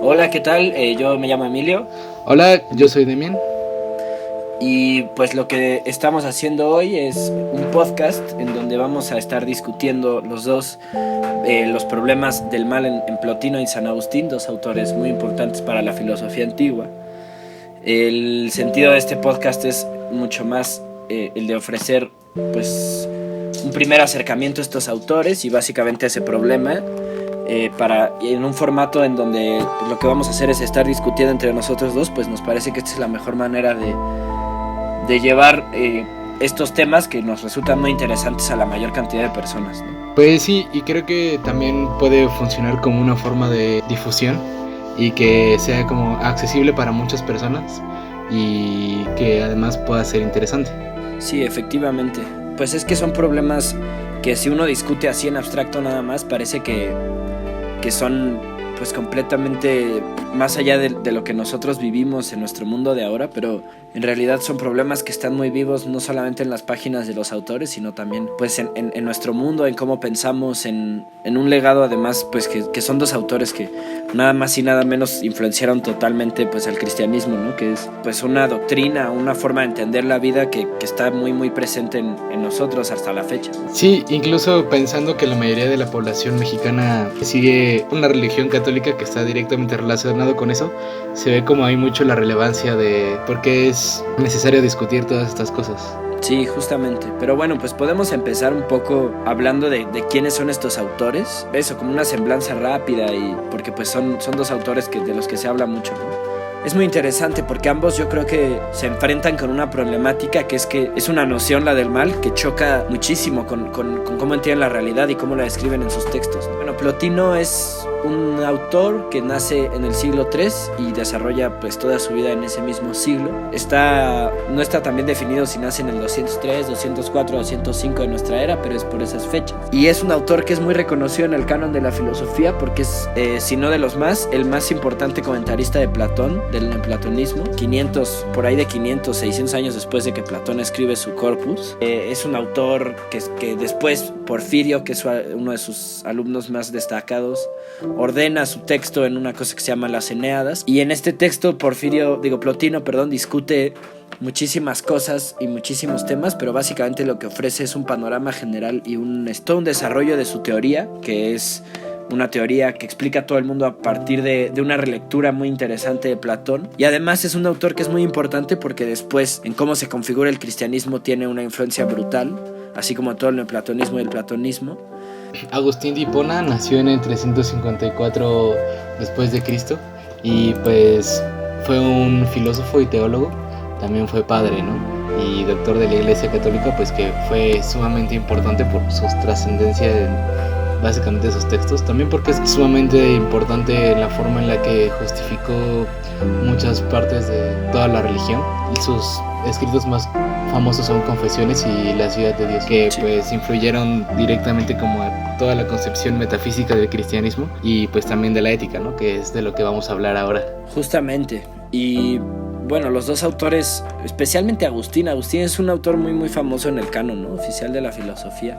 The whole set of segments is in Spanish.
Hola, ¿qué tal? Yo me llamo Emilio Hola, yo soy Demian. y pues lo que estamos haciendo hoy es un podcast en donde vamos a estar discutiendo los dos los problemas del mal en Plotino y San Agustín, dos autores muy importantes para la filosofía antigua. El sentido de este podcast es mucho más el de ofrecer pues un primer acercamiento a estos autores y básicamente a ese problema en un formato en donde lo que vamos a hacer es estar discutiendo entre nosotros dos. Pues nos parece que esta es la mejor manera de llevar estos temas que nos resultan muy interesantes a la mayor cantidad de personas, ¿no? Pues sí, y creo que también puede funcionar como una forma de difusión y que sea como accesible para muchas personas y que además pueda ser interesante. Sí, efectivamente. Pues es que son problemas que si uno discute así en abstracto nada más, parece que son pues completamente más allá de lo que nosotros vivimos en nuestro mundo de ahora, pero en realidad son problemas que están muy vivos no solamente en las páginas de los autores, sino también pues en nuestro mundo, en cómo pensamos, en un legado además pues que son dos autores que nada más y nada menos influenciaron totalmente pues al cristianismo, ¿no? Que es pues una doctrina, una forma de entender la vida que está muy muy presente en nosotros hasta la fecha. Sí, incluso pensando que la mayoría de la población mexicana sigue una religión católica que está directamente relacionado con eso, se ve como hay mucho la relevancia de por qué es necesario discutir todas estas cosas. Sí, justamente. Pero bueno, pues podemos empezar un poco hablando de quiénes son estos autores. Eso, como una semblanza rápida y porque pues son dos autores de los que se habla mucho, ¿no? Es muy interesante porque ambos yo creo que se enfrentan con una problemática que es una noción, la del mal, que choca muchísimo con cómo entienden la realidad y cómo la describen en sus textos. Bueno, Plotino es un autor que nace en el siglo III y desarrolla pues toda su vida en ese mismo siglo. No está tan bien definido si nace en el 203, 204, 205 de nuestra era, pero es por esas fechas. Y es un autor que es muy reconocido en el canon de la filosofía porque es, si no de los más, el más importante comentarista de Platón, del neoplatonismo. 500, por ahí de 500, 600 años después de que Platón escribe su Corpus. Es un autor que después Porfirio, que es uno de sus alumnos más destacados, ordena su texto en una cosa que se llama las Eneadas, y en este texto Plotino, discute muchísimas cosas y muchísimos temas, pero básicamente lo que ofrece es un panorama general y todo un desarrollo de su teoría, que es una teoría que explica a todo el mundo a partir de una relectura muy interesante de Platón. Y además es un autor que es muy importante porque después en cómo se configura el cristianismo tiene una influencia brutal, así como todo el neoplatonismo y el platonismo. Agustín de Hipona nació en el 354 después de Cristo y pues fue un filósofo y teólogo, también fue padre, ¿no? Y doctor de la Iglesia Católica, pues que fue sumamente importante por su trascendencia en básicamente sus textos, también porque es sumamente importante la forma en la que justificó muchas partes de toda la religión. Y sus escritos más famosos son Confesiones y La Ciudad de Dios, que sí, pues influyeron directamente como a toda la concepción metafísica del cristianismo y pues también de la ética, ¿no? Que es de lo que vamos a hablar ahora. Justamente. Y bueno, los dos autores, especialmente Agustín es un autor muy muy famoso en el canon, ¿no? Oficial de la filosofía.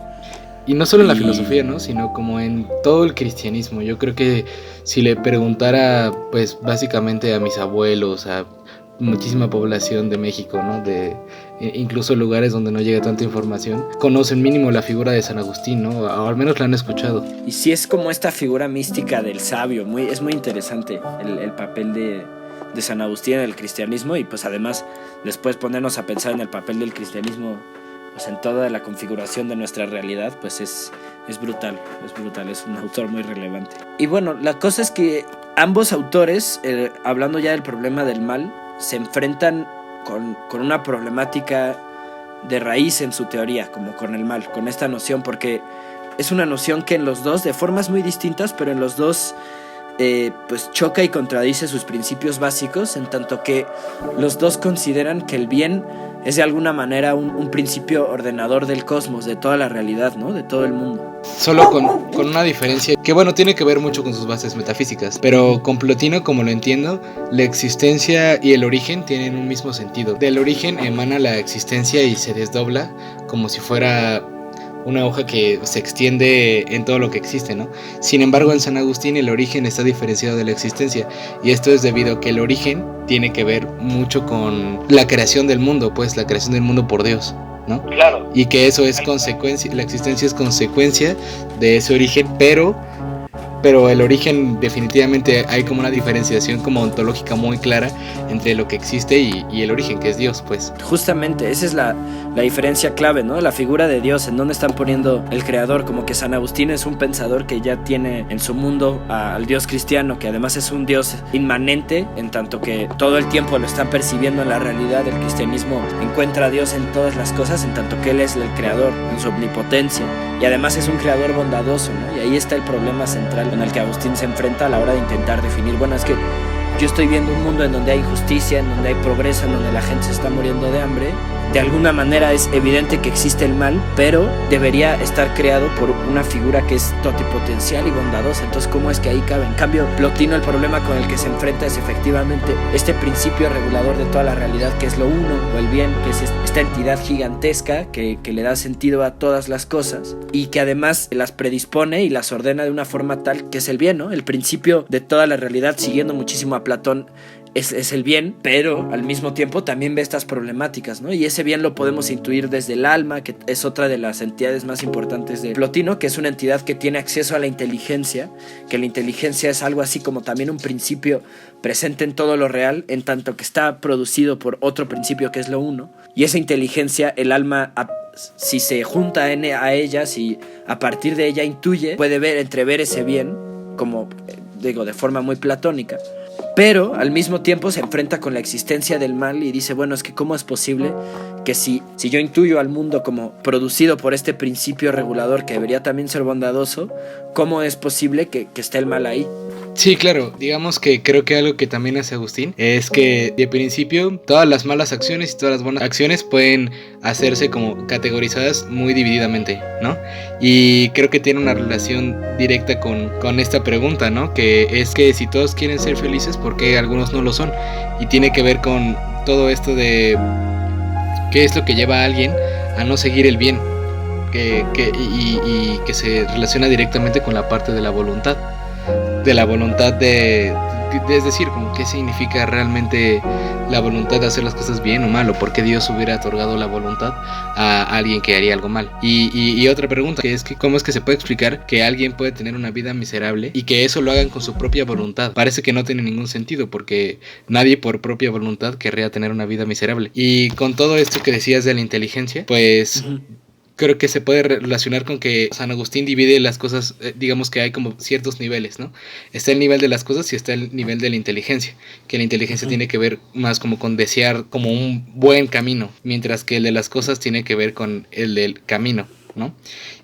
Y no solo en la filosofía, ¿no? Sino como en todo el cristianismo. Yo creo que si le preguntara, pues básicamente a mis abuelos, a muchísima población de México, ¿no? De incluso lugares donde no llega tanta información, conocen mínimo la figura de San Agustín, ¿no? O al menos la han escuchado. Y sí es como esta figura mística del sabio, es muy interesante el papel de San Agustín en el cristianismo, y pues además después ponernos a pensar en el papel del cristianismo pues en toda la configuración de nuestra realidad, pues es brutal, es un autor muy relevante. Y bueno, la cosa es que ambos autores, hablando ya del problema del mal, se enfrentan con una problemática de raíz en su teoría, como con el mal, con esta noción, porque es una noción que en los dos, de formas muy distintas, pero en los dos pues choca y contradice sus principios básicos, en tanto que los dos consideran que el bien es de alguna manera un principio ordenador del cosmos, de toda la realidad, ¿no? De todo el mundo. Solo con una diferencia que, bueno, tiene que ver mucho con sus bases metafísicas, pero con Plotino, como lo entiendo, la existencia y el origen tienen un mismo sentido. Del origen emana la existencia y se desdobla como si fuera una hoja que se extiende en todo lo que existe, ¿no? Sin embargo, en San Agustín el origen está diferenciado de la existencia, y esto es debido a que el origen tiene que ver mucho con la creación del mundo, pues la creación del mundo por Dios, ¿no? Claro. Y que eso es consecuencia, la existencia es consecuencia de ese origen, pero el origen definitivamente hay como una diferenciación como ontológica muy clara entre lo que existe y el origen, que es Dios, pues. Justamente, esa es la diferencia clave, ¿no? La figura de Dios, en dónde están poniendo el creador, como que San Agustín es un pensador que ya tiene en su mundo al Dios cristiano, que además es un Dios inmanente, en tanto que todo el tiempo lo están percibiendo en la realidad. El cristianismo encuentra a Dios en todas las cosas, en tanto que Él es el creador, en su omnipotencia, y además es un creador bondadoso, ¿no? Y ahí está el problema central con el que Agustín se enfrenta a la hora de intentar definir, bueno, es que yo estoy viendo un mundo en donde hay justicia, en donde hay progreso, en donde la gente se está muriendo de hambre. De alguna manera es evidente que existe el mal, pero debería estar creado por una figura que es totipotencial y bondadosa. Entonces, ¿cómo es que ahí cabe? En cambio, Plotino, el problema con el que se enfrenta es efectivamente este principio regulador de toda la realidad, que es lo uno o el bien, que es esta entidad gigantesca que le da sentido a todas las cosas y que además las predispone y las ordena de una forma tal que es el bien, ¿no? El principio de toda la realidad, siguiendo muchísimo a Platón, es el bien, pero al mismo tiempo también ve estas problemáticas, ¿no? Y ese bien lo podemos intuir desde el alma, que es otra de las entidades más importantes de Plotino, que es una entidad que tiene acceso a la inteligencia, que la inteligencia es algo así como también un principio presente en todo lo real, en tanto que está producido por otro principio que es lo uno, y esa inteligencia, el alma, si se junta a ella, si a partir de ella intuye, puede entrever ese bien, como digo, de forma muy platónica. Pero al mismo tiempo se enfrenta con la existencia del mal y dice, bueno, es que cómo es posible que si yo intuyo al mundo como producido por este principio regulador que debería también ser bondadoso, ¿cómo es posible que esté el mal ahí? Sí, claro, digamos que creo que algo que también hace Agustín es que de principio todas las malas acciones y todas las buenas acciones pueden hacerse como categorizadas muy divididamente, ¿no? Y creo que tiene una relación directa con esta pregunta, ¿no? Que es que si todos quieren ser felices, ¿por qué algunos no lo son? Y tiene que ver con todo esto de qué es lo que lleva a alguien a no seguir el bien, y que se relaciona directamente con la parte de la voluntad. Es decir, como qué significa realmente la voluntad de hacer las cosas bien o mal, o por qué Dios hubiera otorgado la voluntad a alguien que haría algo mal. Y otra pregunta, que es que cómo es que se puede explicar que alguien puede tener una vida miserable y que eso lo hagan con su propia voluntad. Parece que no tiene ningún sentido, porque nadie por propia voluntad querría tener una vida miserable. Y con todo esto que decías de la inteligencia, pues creo que se puede relacionar con que San Agustín divide las cosas, digamos que hay como ciertos niveles, ¿no? Está el nivel de las cosas y está el nivel de la inteligencia, que la inteligencia tiene que ver más como con desear como un buen camino, mientras que el de las cosas tiene que ver con el del camino, ¿no?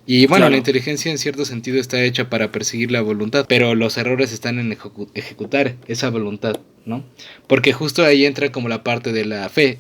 Y bueno, claro, la inteligencia en cierto sentido está hecha para perseguir la voluntad, pero los errores están en ejecutar esa voluntad, ¿no? Porque justo ahí entra como la parte de la fe.